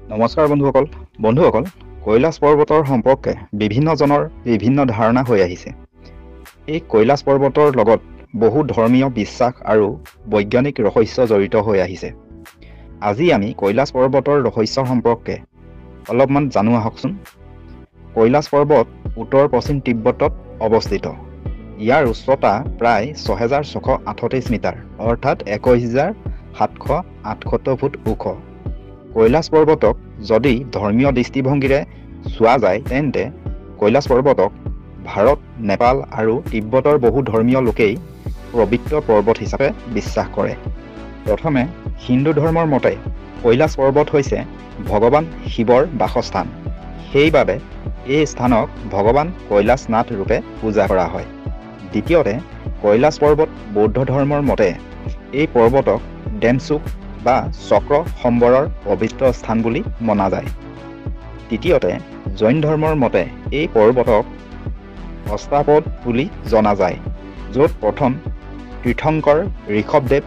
নমস্কাৰ বন্ধুসকল কৈলাশ পৰ্বতৰ সম্পৰ্কে বিভিন্নজনৰ বিভিন্ন ধাৰণা হৈ আহিছে। এই কৈলাশ পৰ্বতৰ লগত বহু ধৰ্মীয় বিশ্বাস আৰু বৈজ্ঞানিক ৰহস্য জড়িত হৈ আহিছে। আজি আমি কৈলাশ পৰ্বতৰ ৰহস্য সম্পৰ্কে অলপমান জানো আহকচোন। কৈলাশ পৰ্বত উত্তৰ পশ্চিম তিব্বতত অৱস্থিত। ইয়াৰ উচ্চতা প্ৰায় ৬,৬৩৮ মিটাৰ অৰ্থাৎ ২১,৭৭৮ ফুট ওখ। কৈলাশ পৰ্বতক যদি ধৰ্মীয় দৃষ্টিভংগীৰে চোৱা যায় তেন্তে কৈলাশ পৰ্বতক ভাৰত, নেপাল আৰু তিব্বতৰ বহু ধৰ্মীয় লোকেই পবিত্ৰ পৰ্বত হিচাপে বিশ্বাস কৰে। প্ৰথমে হিন্দু ধৰ্মৰ মতে কৈলাশ পৰ্বত হৈছে ভগৱান শিৱৰ বাসস্থান। সেইবাবে এই স্থানক ভগৱান কৈলাশনাথ ৰূপে পূজা কৰা হয়। দ্বিতীয়তে কৈলাশ পৰ্বত বৌদ্ধ ধৰ্মৰ মতে এই পৰ্বতক ডেমচুক বা চক্ৰ সম্বৰৰ পবিত্ৰ স্থান বুলি মনা যায়। তৃতীয়তে জৈন ধৰ্মৰ মতে এই পৰ্বতক অষ্টাপদ বুলি জনা যায়, য'ত প্ৰথম তীৰ্থংকৰ ঋষভদেৱ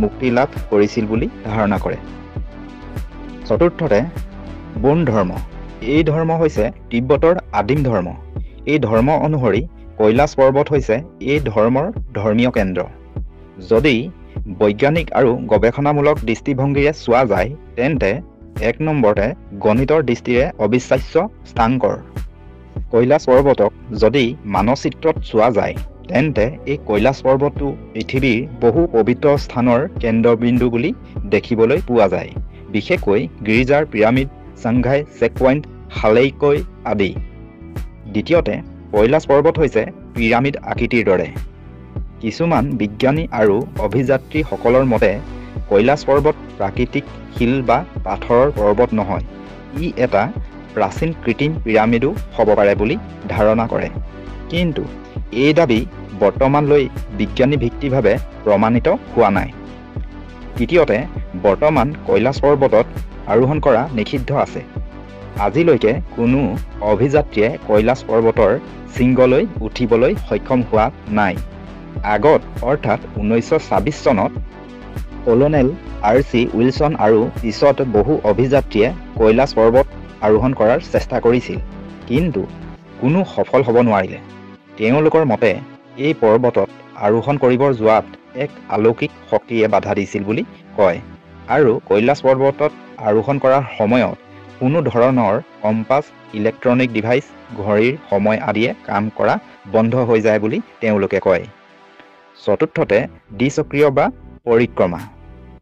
মুক্তি লাভ কৰিছিল বুলি ধাৰণা কৰে। চতুৰ্থতে বৌন ধৰ্ম। এই ধৰ্ম হৈছে তিব্বতৰ আদিম ধৰ্ম। এই ধৰ্ম অনুসৰি কৈলাশ পৰ্বত হৈছে এই ধৰ্মৰ ধৰ্মীয় কেন্দ্ৰ। যদি বৈজ্ঞানিক আৰু গৱেষণামূলক দৃষ্টিভংগীৰে চোৱা যায় তেন্তে ১ নম্বৰতে গণিতৰ দৃষ্টিৰে অবিশ্বাস্য স্থাংকৰ। কৈলাশ পৰ্বতক যদি মানচিত্ৰত চোৱা যায় তেন্তে এই কৈলাশ পৰ্বতটো পৃথিৱীৰ বহু পবিত্ৰ স্থানৰ কেন্দ্ৰবিন্দু বুলি দেখিবলৈ পোৱা যায়, বিশেষকৈ গীৰ্জাৰ পিৰামিড, চাংঘাই চেক পইণ্ট, হালেইকৈ আদি। দ্বিতীয়তে কৈলাশ পৰ্বত হৈছে পিৰামিড আকৃতিৰ দৰে। কিছুমান বিজ্ঞানী আৰু অভিযাত্ৰীসকলৰ মতে কৈলাশ পৰ্বত প্ৰাকৃতিক শিল বা পাথৰৰ পৰ্বত নহয়, ই এটা প্ৰাচীন কৃত্ৰিম পিৰামিডো হ'ব পাৰে বুলি ধাৰণা কৰে। কিন্তু এই দাবী বৰ্তমানলৈ বিজ্ঞানীভিত্তিকভাৱে প্ৰমাণিত হোৱা নাই। তৃতীয়তে বৰ্তমান কৈলাশ পৰ্বতত আৰোহণ কৰা নিষিদ্ধ আছে। আজিলৈকে কোনো অভিযাত্ৰীয়ে কৈলাশ পৰ্বতৰ শৃংগলৈ উঠিবলৈ সক্ষম হোৱা নাই। আগত অৰ্থাৎ ১৯২৬ চনত কলনেল R.C. উইলছন আৰু পিছত বহু অভিযাত্ৰীয়ে কৈলাশ পৰ্বত আৰোহণ কৰাৰ চেষ্টা কৰিছিল, কিন্তু কোনো সফল হ'ব নোৱাৰিলে। তেওঁলোকৰ মতে এই পৰ্বতত আৰোহণ কৰিব যোৱাত এক অলৌকিক শক্তিয়ে বাধা দিছিল বুলি কয়, আৰু কৈলাশ পৰ্বতত আৰোহণ কৰাৰ সময়ত কোনো ধৰণৰ কম্পাছ, ইলেক্ট্ৰনিক ডিভাইচ, ঘড়ীৰ সময় আদিয়ে কাম কৰা বন্ধ হৈ যায় বুলি তেওঁলোকে কয়। চতুৰ্থতে দ্বিচক্ৰীয় বা পৰিক্ৰমা।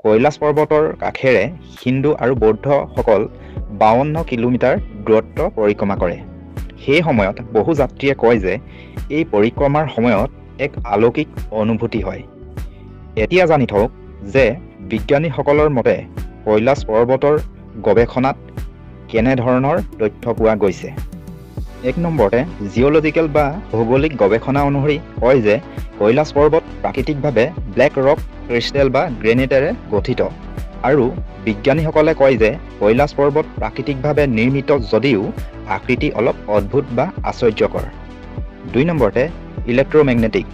কৈলাশ পৰ্বতৰ কাষেৰে হিন্দু আৰু বৌদ্ধসকল ৫২ কিলোমিটাৰ দূৰত্ব পৰিক্ৰমা কৰে। সেই সময়ত বহু যাত্ৰীয়ে কয় যে এই পৰিক্ৰমাৰ সময়ত এক অলৌকিক অনুভূতি হয়। এতিয়া জানি থওক যে বিজ্ঞানীসকলৰ মতে কৈলাশ পৰ্বতৰ গৱেষণাত কেনেধৰণৰ তথ্য পোৱা গৈছে। ১ নম্বৰতে জিঅ'লজিকেল বা ভৌগোলিক গৱেষণা অনুসৰি কয় যে কৈলাশ পৰ্বত প্ৰাকৃতিকভাৱে ব্লেক ৰক ক্ৰিষ্টেল বা গ্ৰেনাইটেৰে গঠিত, আৰু বিজ্ঞানীসকলে কয় যে কৈলাশ পৰ্বত প্ৰাকৃতিকভাৱে নিৰ্মিত যদিও আকৃতি অলপ অদ্ভুত বা আশ্চৰ্যকৰ। ২ নম্বৰতে ইলেক্ট্ৰমেগনেটিক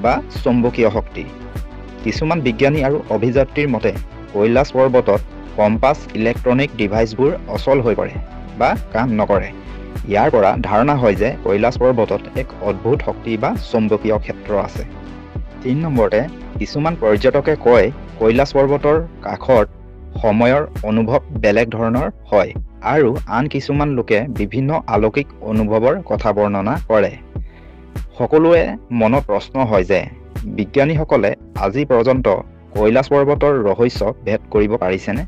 বা চুম্বকীয় শক্তি। কিছুমান বিজ্ঞানী আৰু অভিযাত্ৰীৰ মতে কৈলাশ পৰ্বতত কম্পাছ, ইলেক্ট্ৰনিক ডিভাইচবোৰ অচল হৈ পৰে বা কাম নকৰে। ইয়াৰ পৰা ধাৰণা হয় যে কৈলাশ পৰ্বতত এক অদ্ভুত শক্তি বা চুম্বকীয় ক্ষেত্ৰ আছে। ৩ নম্বৰতে কিছুমান পৰ্যটকে কয় কৈলাশ পৰ্বতৰ কাষত সময়ৰ অনুভৱ বেলেগ ধৰণৰ হয়, আৰু আন কিছুমান লোকে বিভিন্ন অলৌকিক অনুভৱৰ কথা বৰ্ণনা কৰে। সকলোৱে মনত প্ৰশ্ন হয় যে বিজ্ঞানীসকলে আজি পৰ্যন্ত কৈলাশ পৰ্বতৰ ৰহস্য ভেদ কৰিব পাৰিছেনে?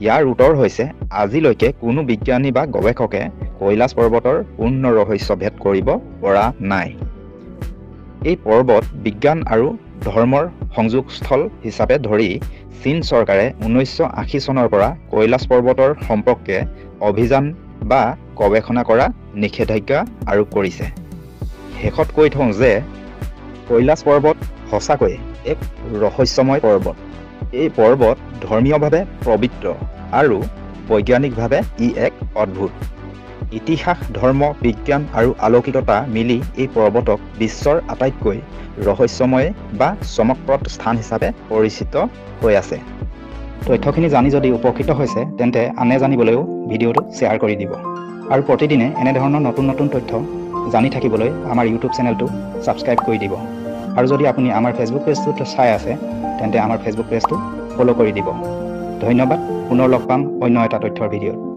ইয়াৰ উত্তৰ হৈছে আজিলৈকে কোনো বিজ্ঞানী বা গৱেষকে কৈলাশ পৰ্বতৰ পূৰ্ণ ৰহস্য ভেদ কৰিব পৰা নাই। এই পৰ্বত বিজ্ঞান আৰু ধৰ্মৰ সংযোগস্থল হিচাপে ধৰি চীন চৰকাৰে ১৯৮০ চনৰ পৰা কৈলাশ পৰ্বতৰ সম্পৰ্কে অভিযান বা গৱেষণা কৰা নিষেধাজ্ঞা আৰোপ কৰিছে। শেষত কৈ থওঁ যে কৈলাশ পৰ্বত সঁচাকৈয়ে এক ৰহস্যময় পৰ্বত। এই পৰ্বত ধৰ্মীয়ভাৱে পবিত্ৰ আৰু বৈজ্ঞানিকভাৱে ই এক অদ্ভুত। ইতিহাস, ধৰ্ম, বিজ্ঞান আৰু অলৌকিকতা মিলি এই পৰ্বতক বিশ্বৰ আটাইতকৈ ৰহস্যময় বা চমকপ্ৰদ স্থান হিচাপে পৰিচিত হৈ আছে। তথ্যখিনি জানি যদি উপকৃত হৈছে তেন্তে আনে জানিবলৈও ভিডিঅ'টো শ্বেয়াৰ কৰি দিব আৰু প্ৰতিদিনে এনেধৰণৰ নতুন নতুন তথ্য জানি থাকিবলৈ আমাৰ ইউটিউব চেনেলটো ছাবস্ক্ৰাইব কৰি দিব আৰু যদি আপুনি আমাৰ ফেচবুক পেজটো চাই আছে তেন্তে আমাৰ ফেচবুক পেজটো ফ'ল' কৰি দিব। ধন্যবাদ। পুনৰ লগ পাম অন্য এটা তথ্যৰ ভিডিঅ'ত।